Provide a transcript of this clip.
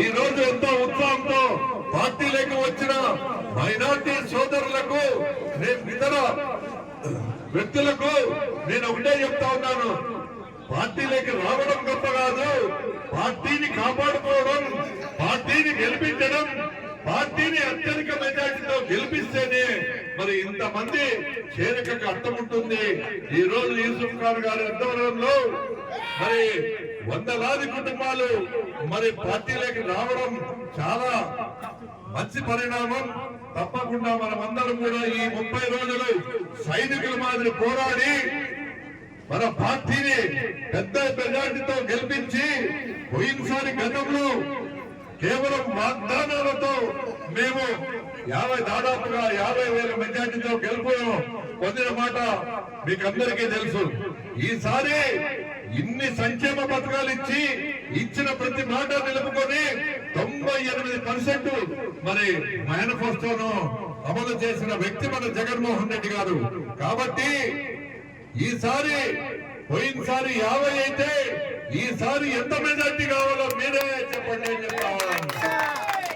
ఈ రోజు ఎంతో ఉత్సాహంతో పార్టీలోకి వచ్చిన మైనార్టీ సోదరులకు, ఇతర వ్యక్తులకు నేను ఒకటే చెప్తా ఉన్నాను, పార్టీలోకి రావడం గొప్ప కాదు, పార్టీని కాపాడుకోవడం, పార్టీని గెలిపించడం, పార్టీని అత్యధిక మెజార్టీతో గెలిపిస్తేనే మరి ఇంతమంది చేరికకు అర్థం ఉంటుంది. ఈ రోజు యూసుఫ్ ఖాన్ గారి ఆధ్వర్యంలో మరి వందలాది కుటుంబాలు మరి పార్టీలోకి రావడం చాలా మంచి పరిణామం. తప్పకుండా మనమందరం కూడా ఈ 30 రోజులు సైనికుల మాదిరి పోరాడి మన పార్టీని పెద్ద మెజార్టీతో గెలిపించి, పోయినసారి గతంలో కేవలం వాగ్దానాలతో మేము దాదాపుగా 50,000 మెజార్టీతో గెలుపు పొందిన మాట మీకు అందరికీ తెలుసు. ఈసారి ఇన్ని సంక్షేమ పథకాలు ఇచ్చిన ప్రతి మాట నిలుపుకొని 98% మరి మేనిఫెస్టోను అమలు చేసిన వ్యక్తి మన జగన్మోహన్ రెడ్డి గారు. కాబట్టి ఈసారి పోయినసారి 50 అయితే ఈసారి ఎంత మెజార్టీ కావాలో మీరే చెప్పండి అని చెప్పాలి.